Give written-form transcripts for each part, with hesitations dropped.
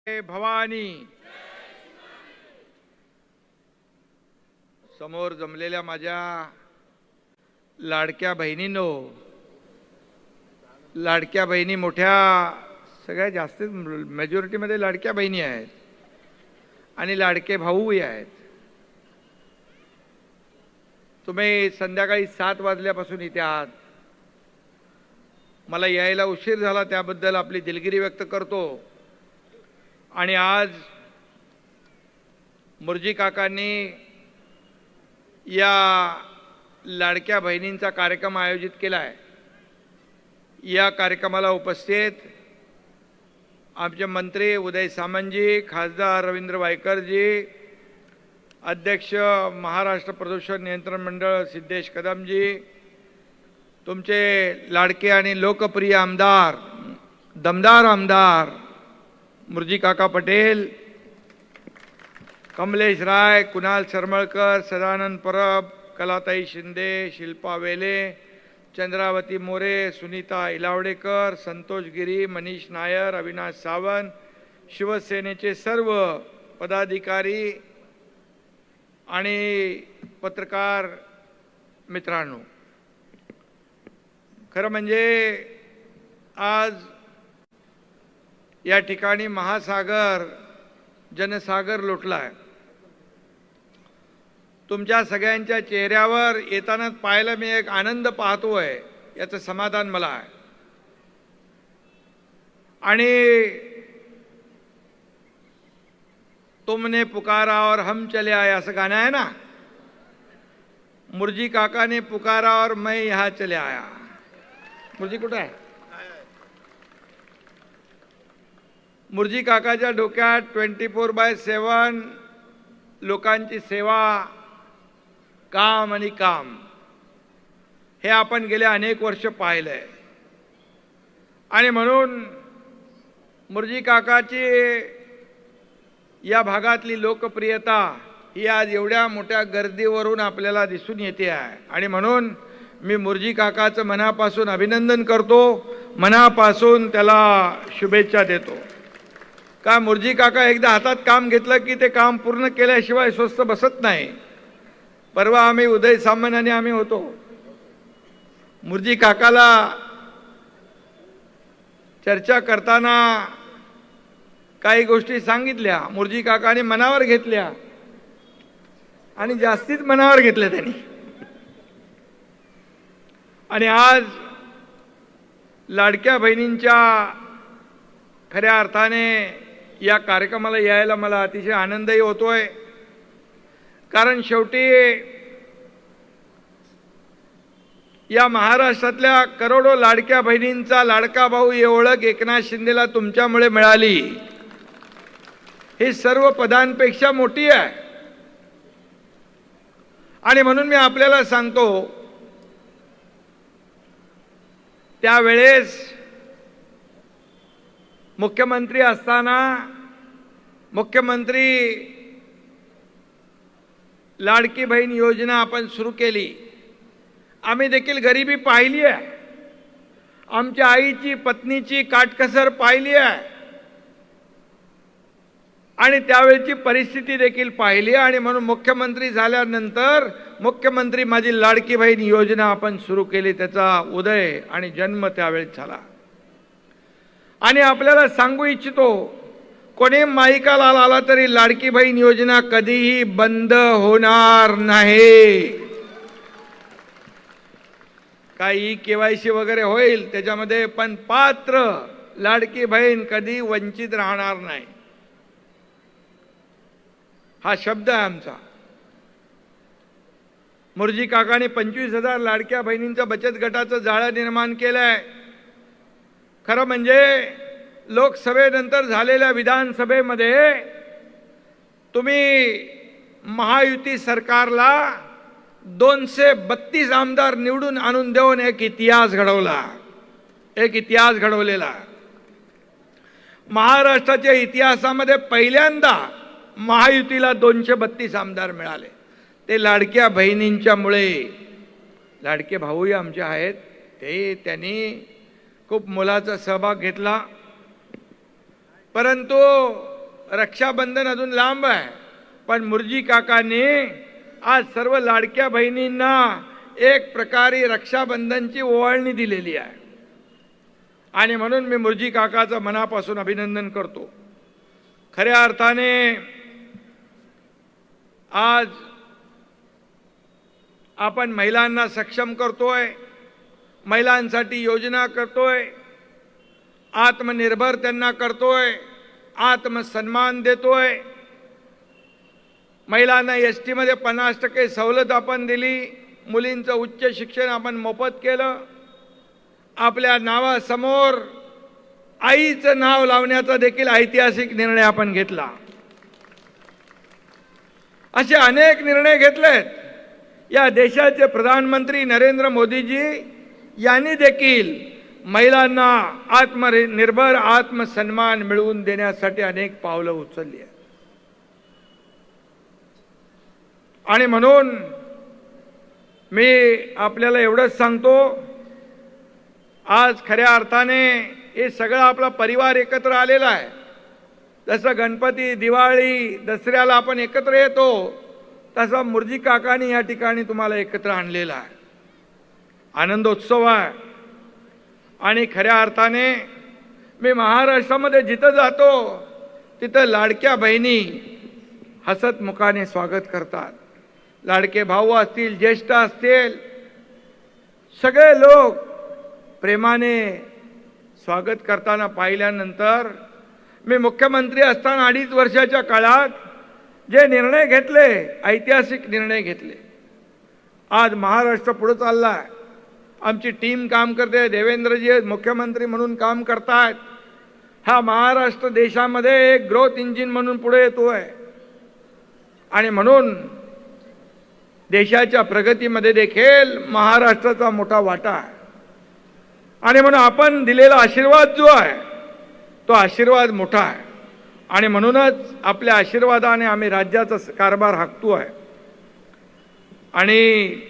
भवानी. समोर जमलेल्या माझ्या लाडक्या बहिणींनो, लाडक्या बहिणी मोठ्या सगळ्यात जास्त मेजॉरिटीमध्ये लाडक्या बहिणी आहेत आणि लाडके भाऊही आहेत. तुम्ही संध्याकाळी 7 वाजल्यापासून इथे आहात. मला यायला उशीर झाला त्याबद्दल आपली दिलगिरी व्यक्त करतो. आणि आज मुर्जी काकांनी या लाडक्या बहिणींचा कार्यक्रम आयोजित केला आहे. या कार्यक्रमाला उपस्थित आमचे मंत्री उदय सामंतजी, खासदार रवींद्र वायकरजी, अध्यक्ष महाराष्ट्र प्रदूषण नियंत्रण मंडळ सिद्धेश कदमजी, तुमचे लाडके आणि लोकप्रिय आमदार, दमदार आमदार मुर्जी काका पटेल, कमलेश राय, कुणाल शर्मळकर, सदानंद परब, कलाताई शिंदे, शिल्पा वेले, चंद्रावती मोरे, सुनीता इलावडेकर, संतोष गिरी, मनीष नायर, अविनाश सावंत, शिवसेनेचे सर्व पदाधिकारी आणि पत्रकार मित्रांनो, खरं म्हणजे आज या ठिकाणी महासागर जनसागर लोटला आहे. तुमच्या सगळ्यांच्या चेहऱ्यावर येताना पाहायला मी एक आनंद पाहतोय, याचं समाधान मला आहे. आणि तुमने पुकारा और हम चले आए असं गाणं आहे ना. मुर्जी काका ने पुकारा और मैं यहाँ चले आया. मुर्जी कुठं आहे? मुर्जी काकाच्या डोक्यात 24/7 लोकांची सेवा, काम आणि काम हे आपण गेले अनेक वर्ष पाहिलंय. आणि म्हणून मुर्जी काकाची या भागातली लोकप्रियता ही आज एवढ्या मोठ्या गर्दीवरून आपल्याला दिसून येते आहे. आणि म्हणून मी मुर्जी काकाचं मनापासून अभिनंदन करतो, मनापासून त्याला शुभेच्छा देतो. का मुर्जी काका एकदा हातात काम घेतलं की ते काम पूर्ण केल्याशिवाय स्वस्थ बसत नाही. परवा आम्ही उदय सामंत आणि आम्ही होतो. मुर्जी काकाला चर्चा करताना काही गोष्टी सांगितल्या, मुर्जी काकाने मनावर घेतल्या आणि जास्तीच मनावर घेतल्या त्यांनी. आणि आज लाडक्या बहिणींच्या खऱ्या अर्थाने या कार्यक्रमाला यायला मला अतिशय आनंदही होतोय. कारण शेवटी या महाराष्ट्रातल्या करोडो लाडक्या बहिणींचा लाडका भाऊ ही ओळख एकनाथ शिंदेला तुमच्यामुळे मिळाली. ही सर्व पदांपेक्षा मोठी आहे. आणि म्हणून मी आपल्याला सांगतो, त्यावेळेस मुख्यमंत्री असताना मुख्यमंत्री लाडकी बहीण योजना आपण सुरू केली. आम्ही देखील गरिबी पाहिली आहे, आमच्या आईची पत्नीची काटकसर पाहिली आहे आणि त्यावेळची परिस्थिती देखील पाहिली. आणि म्हणून मुख्यमंत्री झाल्यानंतर मुख्यमंत्री माझी लाडकी बहीण योजना आपण सुरू केली. त्याचा उदय आणि जन्म त्यावेळेस झाला. आणि आपल्याला सांगू इच्छितो, कोणी माईकाला आला तरी लाडकी बहीण योजना कधीही बंद होणार नाही. काही KYC वगैरे होईल त्याच्यामध्ये, पण पात्र लाडकी बहीण कधी वंचित राहणार नाही. हा शब्द आहे आमचा. मुर्जी काकाने 25,000 लाडक्या बहिणींचं बचत गटाचं जाळं निर्माण केलंय. खरं म्हणजे लोकसभेनंतर झालेल्या विधानसभेमध्ये तुम्ही महायुती सरकारला 232 आमदार निवडून आणून देऊन एक इतिहास घडवला, एक इतिहास घडवलेला. महाराष्ट्राच्या इतिहासामध्ये पहिल्यांदा महायुतीला 232 आमदार मिळाले. ते लाडक्या बहिणींच्यामुळे. लाडके भाऊही आमचे आहेत, ते त्यांनी खूप मोलाचा सहभाग घेतला. परंतु रक्षाबंधन अजून लांब आहे, पण मुर्जी काकांनी आज सर्व लाडक्या बहिणींना एक प्रकारे रक्षाबंधनची ओवाळणी दिलेली आहे. आणि म्हणून मी मुर्जी काकाचं मनापासून अभिनंदन करतो. खऱ्या अर्थाने आज आपण महिलांना सक्षम करतोय, महिलांसाठी योजना करतोय, आत्मनिर्भर त्यांना करतोय, आत्मसन्मान देतोय. महिलांना एसटी मध्ये 50% सवलत आपण दिली, मुलींचं उच्च शिक्षण आपण मोफत केलं. आपल्या नावासमोर आईचं नाव लावण्याचा देखील ऐतिहासिक निर्णय आपण घेतला. असे अनेक निर्णय घेतलेत. या देशाचे प्रधानमंत्री नरेंद्र मोदीजी यांनी देखील महिलांना आत्मनिर्भर आत्मसन्मान मिळवून देण्यासाठी अनेक पावलं उचलली आहेत. आणि म्हणून मी आपल्याला एवढंच सांगतो, आज खऱ्या अर्थाने हे सगळं आपला परिवार एकत्र आलेला आहे. जसं गणपती, दिवाळी, दसऱ्याला आपण एकत्र येतो, तसा मुर्जी काकांनी या ठिकाणी तुम्हाला एकत्र आणलेला आहे. आनंदोत्सव आहे. आणि खऱ्या अर्थाने मी महाराष्ट्रामध्ये जिथं जातो तिथं लाडक्या बहिणी हसत मुखाने स्वागत करतात. लाडके भाऊ असतील, ज्येष्ठ असतील, सगळे लोक प्रेमाने स्वागत करताना पाहिल्यानंतर मी मुख्यमंत्री असताना 2.5 वर्षाच्या काळात जे निर्णय घेतले, ऐतिहासिक निर्णय घेतले, आज महाराष्ट्र पुढे चालला आहे. आमची टीम काम करते, देवेंद्रजी मुख्यमंत्री म्हणून काम करतात. हा महाराष्ट्र देशामध्ये एक ग्रोथ इंजिन म्हणून पुढे येतोय. आणि म्हणून देशाच्या प्रगतीमध्ये देखील महाराष्ट्राचा मोठा वाटा आहे. आणि म्हणून आपण दिलेला आशीर्वाद जो आहे तो आशीर्वाद मोठा आहे. आणि म्हणूनच आपल्या आशीर्वादाने आम्ही राज्याचा कारभार हाकतो आहे. आणि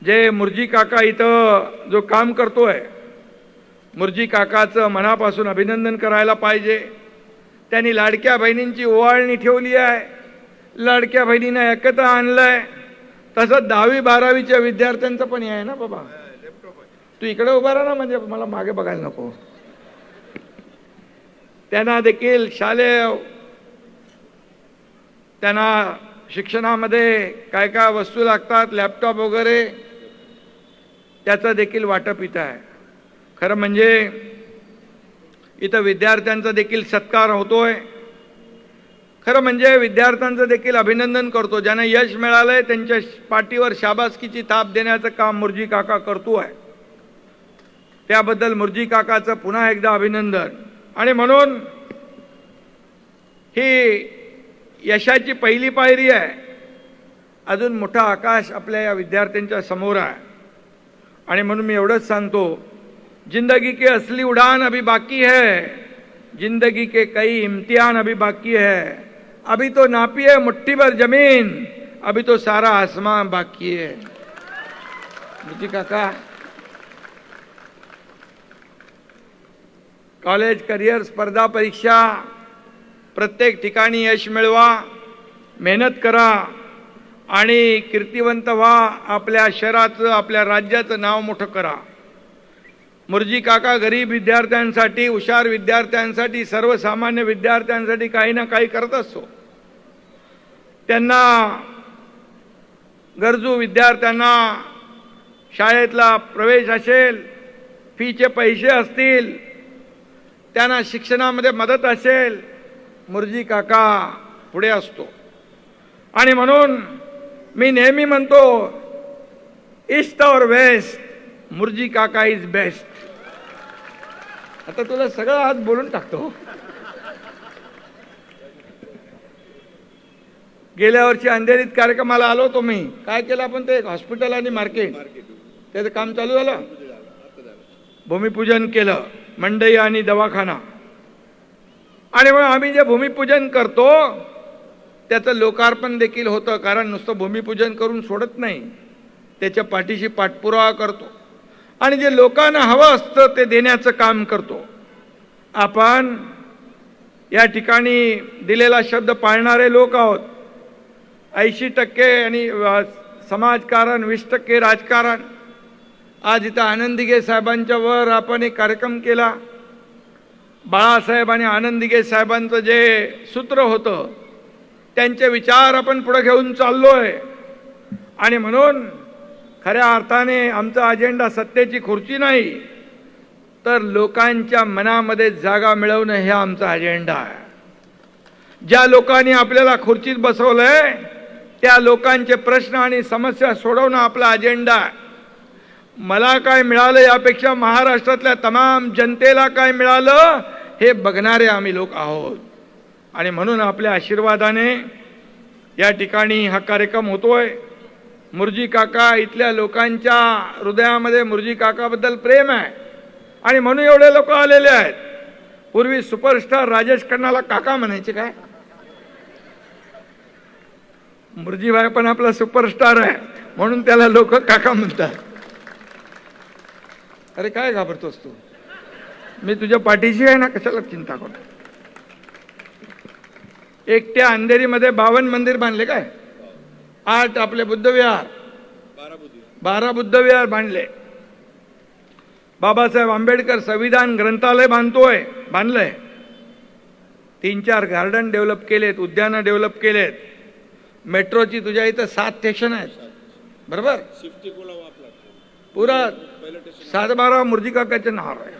जे मुर्जी काका इथं जो काम करतोय, मुर्जी काकाचं मनापासून अभिनंदन करायला पाहिजे. त्यांनी लाडक्या बहिणींची ओवाळणी ठेवली आहे, लाडक्या बहिणींना एकत्र आणलंय. तसंच 10वी-12वीच्या विद्यार्थ्यांचं पण आहे ना बाबा, तू इकडे उभा राहा ना, म्हणजे मला मागे बघायला नको. त्यांना देखील शालेय त्यांना शिक्षणामध्ये काय काय वस्तू लागतात, लॅपटॉप वगैरे, त्याचं देखील वाटप इथं आहे. खरं म्हणजे इथं विद्यार्थ्यांचा देखील सत्कार होतोय. खरं म्हणजे विद्यार्थ्यांचं देखील अभिनंदन करतो. ज्यांना यश मिळालंय त्यांच्या पाठीवर शाबासकीची थाप देण्याचं काम मुर्जी काका करतोय. त्याबद्दल मुर्जी काकाचं पुन्हा एकदा अभिनंदन. आणि म्हणून ही यशाची पहिली पायरी आहे. अजून मोठा आकाश आपल्या या विद्यार्थ्यांच्या समोर आहे. आणि म्हणून मी एवढंच सांगतो, जिंदगी के असली उड़ान अभी बाकी है, जिंदगी के कई इम्तिहान अभी बाकी है, अभी तो नापी है मुट्ठी भर जमीन, अभी तो सारा आसमान बाकी है. मुर्जी काका, कॉलेज, करिअर, स्पर्धा परीक्षा प्रत्येक ठिकाणी यश मिळवा, मेहनत करा आणि कीर्तिवंत व्हा. आपल्या शहराचं, आपल्या राज्याचं नाव मोठं करा. मुर्जी काका गरीब विद्यार्थ्यांसाठी, हुशार विद्यार्थ्यांसाठी, सर्वसामान्य विद्यार्थ्यांसाठी काही ना काही करत असतो. त्यांना गरजू विद्यार्थ्यांना शाळेतला प्रवेश असेल, फीचे पैसे असतील, त्यांना शिक्षणामध्ये मदत असेल, मुर्जी काका पुढे असतो. आणि म्हणून मी नेहमी म्हणतो, ईस्ट और वेस्ट, मुर्जी काका इज बेस्ट. आता तुला सगळं आज बोलून टाकतो. गेल्या वर्षी अंधेरीत कार्यक्रमाला आलो होतो मी. काय केलं आपण, ते हॉस्पिटल आणि मार्केट त्याचं काम चालू झालं, भूमिपूजन केलं, मंडई आणि दवाखाना. आणि मग आम्ही जे भूमिपूजन करतो त्याचं लोकार्पण देखील होतं. कारण नुसतं भूमिपूजन करून सोडत नाही, त्याच्या पाठीशी पाठपुरावा करतो आणि जे लोकांना हवं असतं ते देण्याचं काम करतो. आपण या ठिकाणी दिलेला शब्द पाळणारे लोक आहोत. 80% आणि समाजकारण, 20% राजकारण. आज इथं आनंद दिघे साहेबांच्या वर आपण एक कार्यक्रम केला. बाळासाहेब आणि आनंद दिघे साहेबांचं जे सूत्र होतं त्यांचे विचार आपण पुढे घेऊन चाललोय. आणि म्हणून खऱ्या अर्थाने आमचा अजेंडा सत्तेची खुर्ची नाही, तर लोकांच्या मनामध्ये जागा मिळवणं हे आमचा अजेंडा आहे. ज्या लोकांनी आपल्याला खुर्चीत बसवलंय त्या लोकांचे प्रश्न आणि समस्या सोडवणं आपला अजेंडा आहे. मला काय मिळालं यापेक्षा महाराष्ट्रातल्या तमाम जनतेला काय मिळालं हे बघणारे आम्ही लोक आहोत. आणि म्हणून आपल्या आशीर्वादाने या ठिकाणी हा कार्यक्रम होतोय. मुर्जी काका, इथल्या लोकांच्या हृदयामध्ये मुर्जी काकाबद्दल प्रेम आहे आणि म्हणून एवढे लोक आलेले आहेत. पूर्वी सुपरस्टार राजेश खन्नाला काका म्हणायचे काय? मुर्जीभाई पण आपला सुपरस्टार आहे म्हणून त्याला लोक काका म्हणतात. अरे काय घाबरतोस तू? मी तुझ्या पाठीशी आहे ना, कशाला चिंता करतो? एकट्या अंधेरीमध्ये 52 मंदिर बांधले काय? 8 आपले बुद्धविहार, 12 बुद्धविहार बांधले. बाबासाहेब आंबेडकर संविधान ग्रंथालय बांधलंय. 3-4 गार्डन डेव्हलप केलेत, उद्यानं डेव्हलप केलेत. मेट्रोची तुझ्या इथं 7 स्टेशन आहेत, बरोबर? पुरा 7-12 मुर्जी काकाचे नाव आहे.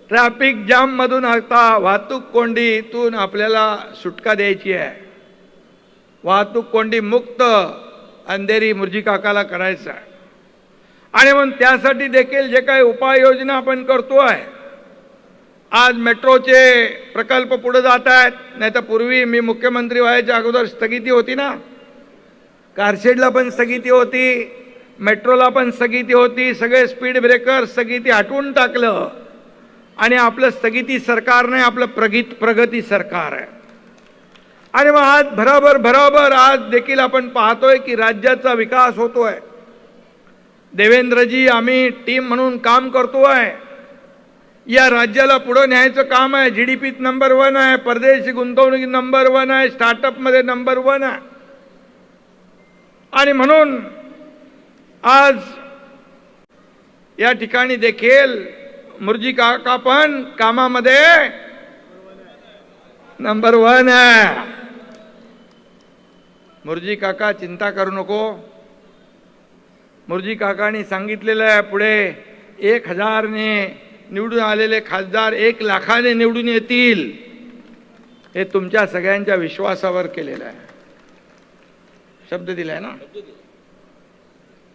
ट्रॅफिक जाम मधून आता वाहतूक कोंडीतून आपल्याला सुटका द्यायची आहे. वाहतूक कोंडी मुक्त अंधेरी मुर्जी काकाला करायचं आहे. आणि म्हणून त्यासाठी देखील जे काही उपाययोजना आपण करतोय. आज मेट्रोचे प्रकल्प पुढे जात आहेत. नाही तर पूर्वी मी मुख्यमंत्री व्हायच्या अगोदर स्थगिती होती ना, कारशेडला पण स्थगिती होती, मेट्रोला पण स्थगिती होती. सगळे स्पीड ब्रेकर स्थगिती हटवून टाकलं आणि आपलं स्थगिती सरकार नाही, आपलं प्रगती सरकार आहे. आणि मग आज भराभर आज देखील आपण पाहतोय की राज्याचा विकास होतोय. देवेंद्रजी, आम्ही टीम म्हणून काम करतोय. या राज्याला पुढे न्यायचं काम आहे. जीडीपीत नंबर 1 आहे, परदेशी गुंतवणुकीत नंबर 1 आहे, स्टार्टअप मध्ये नंबर 1 आहे. आणि म्हणून आज या ठिकाणी देखील मुर्जी काका पण कामामध्ये नंबर 1 आहे. मुर्जी काका, चिंता करू नको. मुर्जी काकांनी सांगितलेलं आहे पुढे 1000 ने निवडून आलेले खासदार 1 लाखाने निवडून येतील. हे तुमच्या सगळ्यांच्या विश्वासावर केलेलं आहे. शब्द दिलाय ना.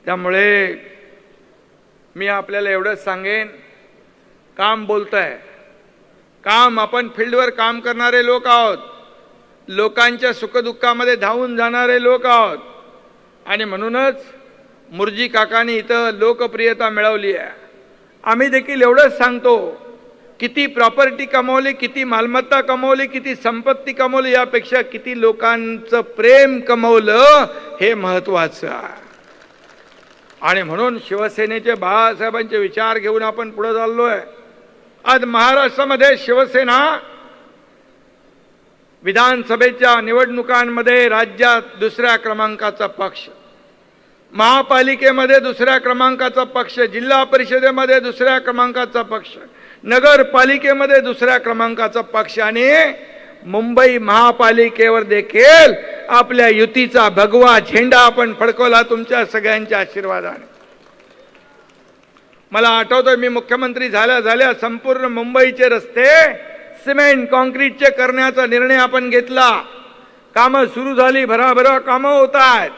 त्यामुळे मी आपल्याला एवढंच सांगेन, काम बोलतंय. काम, आपण फील्डवर काम करणारे लोक आहोत. लोकांच्या सुखदुःखामध्ये धावून जाणारे लोक आहोत. आणि म्हणूनच मुर्जी काकांनी इथं लोकप्रियता मिळवली आहे. आम्ही देखील एवढंच सांगतो, किती प्रॉपर्टी कमवली, किती मालमत्ता कमवली, किती संपत्ती कमवली, यापेक्षा किती लोकांचं प्रेम कमवलं हे महत्वाचं आहे. आणि म्हणून शिवसेनेचे बाळासाहेबांचे विचार घेऊन आपण पुढे चाललोय. आज महाराष्ट्रामध्ये शिवसेना विधानसभेच्या निवडणुकांमध्ये राज्यात 2ऱ्या क्रमांकाचा पक्ष, महापालिकेमध्ये 2ऱ्या क्रमांकाचा पक्ष, जिल्हा परिषदेमध्ये 2ऱ्या क्रमांकाचा पक्ष, नगरपालिकेमध्ये 2ऱ्या क्रमांकाचा पक्ष आणि मुंबई महापालिकेवर देखील आपल्या युतीचा भगवा झेंडा आपण फडकवला तुमच्या सगळ्यांच्या आशीर्वादाने. मला आठवतोय, मी मुख्यमंत्री झाल्या संपूर्ण मुंबईचे रस्ते सिमेंट कॉन्क्रीटचे करण्याचा निर्णय आपण घेतला. कामं सुरू झाली, भराभरा कामं होत आहेत.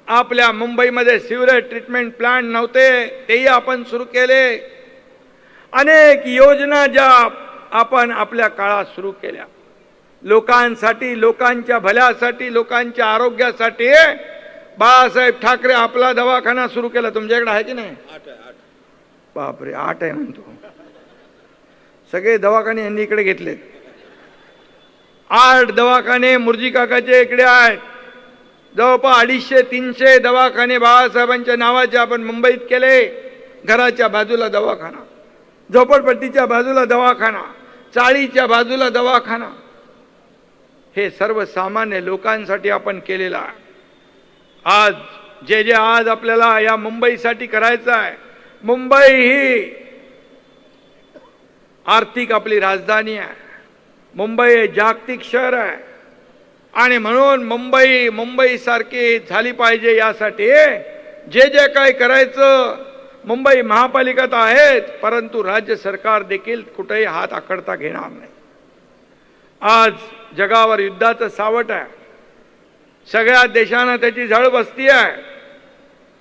आपल्या मुंबईमध्ये सिवरेज ट्रीटमेंट प्लांट नव्हते, तेही आपण सुरू केले. अनेक योजना ज्या आपण आपल्या काळात सुरू केल्या, लोकांसाठी, लोकांच्या भल्यासाठी, लोकांच्या आरोग्यासाठी. बाळासाहेब ठाकरे आपला दवाखाना सुरू केला. तुमच्याकडे आहे की नाही? 8 आहे. बापरे, 8 आहे म्हणतो. सगळे दवाखाने यांनी इकडे घेतलेत. 8 दवाखाने मुर्जी काकाचे इकडे आहेत. जवळपास 250-300 दवाखाने बाळासाहेबांच्या नावाचे आपण मुंबईत केले. घराच्या बाजूला दवाखाना. झोपडपट्टीच्या बाजूला दवाखाना, चाळीच्या बाजूला दवाखाना, हे सर्वसामान्य लोकांसाठी आपण केलेलं आहे. आज जे आज आपल्याला या मुंबईसाठी करायचं आहे, मुंबई ही आर्थिक आपली राजधानी आहे, मुंबई हे जागतिक शहर आहे आणि म्हणून मुंबई सारखी झाली पाहिजे. यासाठी जे काही करायचं मुंबई महापालिकेत आहेत, परंतु राज्य सरकार देखील कुठेही हात आखडता घेणार नाही. आज जगावर युद्धाचं सावट आहे, सगळ्या देशांना त्याची झळ बसती आहे.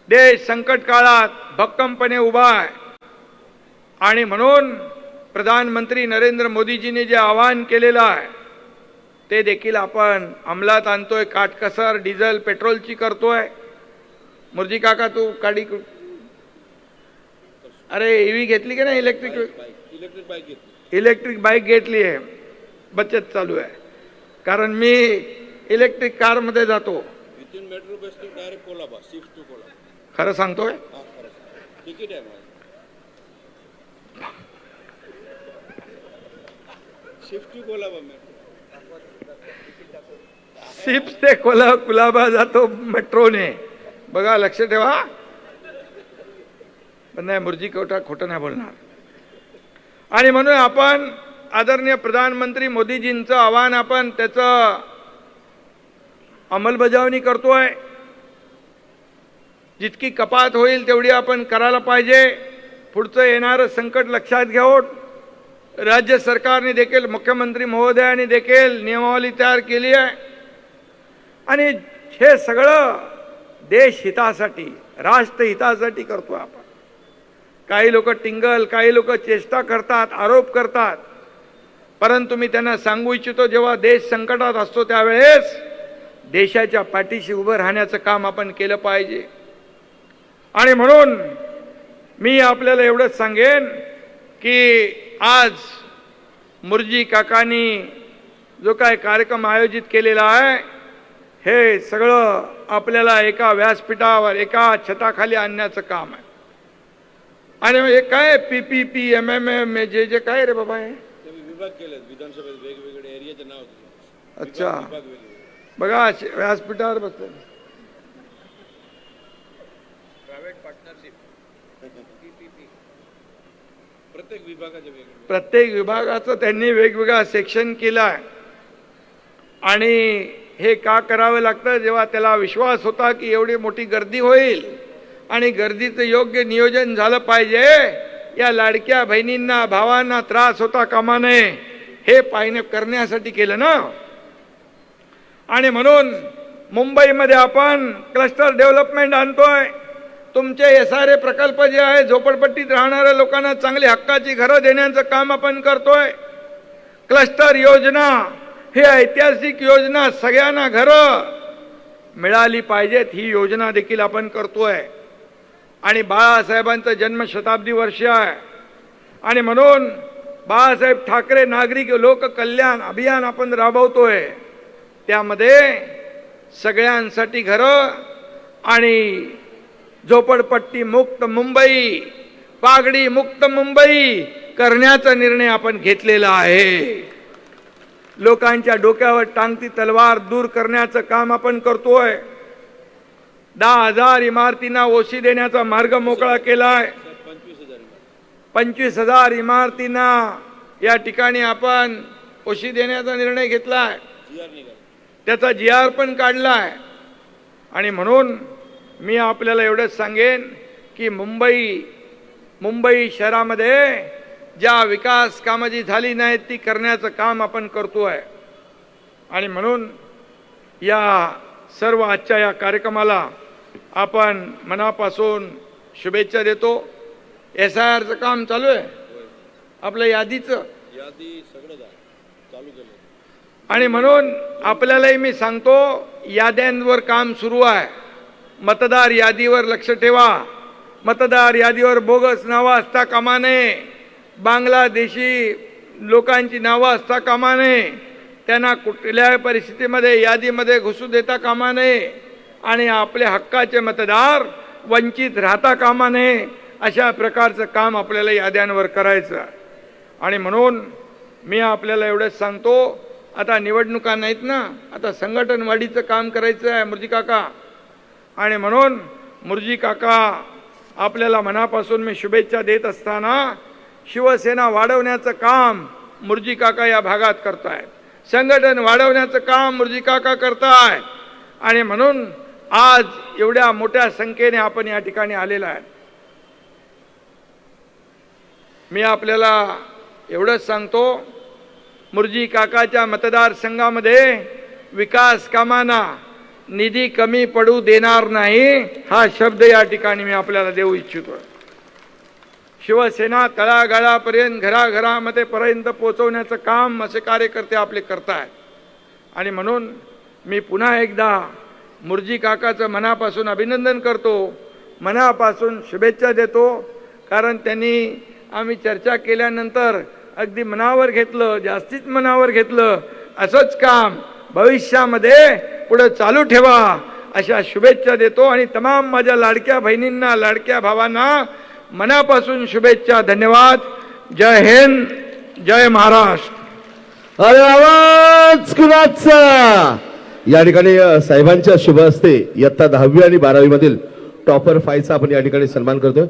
देश संकट काळात भक्कमपणे उभा आहे आणि म्हणून प्रधानमंत्री नरेंद्र मोदीजींनी जे आवाहन केलेलं आहे ते देखील आपण अंमलात आणतोय. काटकसर डिझेल पेट्रोलची करतोय. मुर्जी काका तू गाडी, अरे ईव्ही घेतली की नाही? इलेक्ट्रिक बाईक घेतली आहे, बचत चालू आहे. कारण मी इलेक्ट्रिक कार मध्ये जातो. खरं सांगतोय, शिफ्ट ते कुलाबा जातो मेट्रोने. बघा, लक्ष ठेवा. पण नाही, मुर्जी खोटं नाही बोलणार. आणि म्हणून आपण आदरणीय प्रधानमंत्री मोदीजींचं आवाहन, आपण त्याचं अंमलबजावणी करतोय. जितकी कपात होईल तेवढी आपण करायला पाहिजे. पुढचं येणारं संकट लक्षात घेऊन राज्य सरकारने देखील, मुख्यमंत्री महोदयांनी देखील नियमावली तयार केली आहे आणि हे सगळं देश हितासाठी, राष्ट्र हितासाठी करतो आपण. काही लोक टिंगल, काही लोक चेष्टा करतात, आरोप करतात, परंतु मी त्यांना सांगू इच्छितो, जेव्हा देश संकटात असतो त्यावेळेस देशाच्या पाठीशी उभं राहण्याचं काम आपण केलं पाहिजे. आणि म्हणून मी आपल्याला एवढंच सांगेन की आज मुर्जी काकांनी जो काय कार्यक्रम आयोजित केलेला आहे, हे सगळं आपल्याला एका व्यासपीठावर, एका छताखाली आणण्याचं काम आहे. आणि हे काय PPP, MMM, जे काय रे बाबा हे विभाग केले विधानसभेत, वेगवेगळे एरियाचे नाव. अच्छा, बघा व्यासपीठावर बसले. प्रायव्हेट पार्टनरशिप, प्रत्येक विभागाचं त्यांनी वेगवेगळा सेक्शन केला आहे. आणि हे का करावं लागतं? जेव्हा त्याला विश्वास होता की एवढी मोठी गर्दी होईल आणि गर्दीचं योग्य नियोजन झालं पाहिजे, या लाडक्या बहिणींना, भावांना त्रास होता कामा नये, हे पाहणे करण्यासाठी केलं ना. आणि म्हणून मुंबईमध्ये आपण क्लस्टर डेव्हलपमेंट आणतोय. तुमचे SRA प्रकल्प जे आहे, झोपडपट्टीत राहणाऱ्या लोकांना चांगली हक्काची घरं देण्याचं काम आपण करतोय. क्लस्टर योजना ही ऐतिहासिक योजना, सगळ्यांना घरं मिळाली पाहिजेत, ही योजना देखील आपण करतोय. आणि बाळासाहेबांचं जन्मशताब्दी वर्ष आहे आणि म्हणून बाळासाहेब ठाकरे नागरिक लोक कल्याण अभियान आपण राबवतोय. त्यामध्ये सगळ्यांसाठी घरं आणि झोपडपट्टी मुक्त मुंबई, पागडी मुक्त मुंबई करण्याचा निर्णय आपण घेतलेला आहे. लोकांच्या डोक्यावर टांगती तलवार दूर करण्याचं काम आपण करतोय. 10,000 इमारतींना ओशी देण्याचा मार्ग मोकळा केलाय. 25,000 इमारतींना या ठिकाणी आपण ओशी देण्याचा निर्णय घेतलाय. त्याचा GR पण काढलाय. आणि म्हणून मी आपल्याला एवढंच सांगेन की मुंबई शहरामध्ये ज्या विकास कामं जी झाली नाहीत ती करण्याचं काम आपण करतोय. आणि म्हणून या सर्व आजच्या या कार्यक्रमाला आपण मनापासून शुभेच्छा देतो. SIRचं काम चालू आहे, आपल्या यादीचं सगळं चालू केलं. आणि म्हणून आपल्यालाही मी सांगतो, याद्यांवर काम सुरू आहे. मतदार यादीवर लक्ष ठेवा. मतदार यादीवर बोगस नावं असता कामा नये, बांगलादेशी लोकांची नावं असता कामा नये, त्यांना कुठल्याही परिस्थितीमध्ये यादीमध्ये घुसू देता कामा नये आणि आपले हक्काचे मतदार वंचित राहता कामा नये. अशा प्रकारचं काम आपल्याला याद्यांवर करायचं आहे. आणि म्हणून मी आपल्याला एवढंच सांगतो, आता निवडणुका नाहीत ना, आता संघटन वाढीचं काम करायचं आहे मुर्जी काका. आणि म्हणून मुर्जी काका आपल्याला मनापासून मी शुभेच्छा देत असताना शिवसेना वाढवण्याचं काम मुर्जी काका या भागात करतायत, संघटन वाढवण्याचं काम मुर्जी काका करताय. आणि म्हणून आज एवढ्या मोठ्या संख्येने आपण या ठिकाणी आलेला आहे. मी आपल्याला एवढंच सांगतो, मुर्जी काकाच्या मतदारसंघामध्ये विकास कामांना निधी कमी पडू देणार नाही, हा शब्द या ठिकाणी मी आपल्याला देऊ इच्छितो. शिवसेना तळागाळापर्यंत घराघरामध्ये पर्यंत पोहोचवण्याचं काम असे कार्यकर्ते आपले करतायत. आणि म्हणून मी पुन्हा एकदा मुर्जी काकाचं मनापासून अभिनंदन करतो, मनापासून शुभेच्छा देतो. कारण त्यांनी आम्ही चर्चा केल्यानंतर अगदी मनावर घेतलं, जास्तीच मनावर घेतलं. असंच काम भविष्यामध्ये पुढे चालू ठेवा अशा शुभेच्छा देतो. आणि तमाम माझ्या लाडक्या बहिणींना, लाडक्या भावांना मनापासून शुभेच्छा. धन्यवाद. जय हिंद, जय महाराष्ट्र. अरे आवाज कुणाचा? या ठिकाणी साहेबांच्या शुभ हस्ते इयत्ता 10वी आणि 12वी मधील टॉपर 5 चा आपण या ठिकाणी सन्मान करतोय.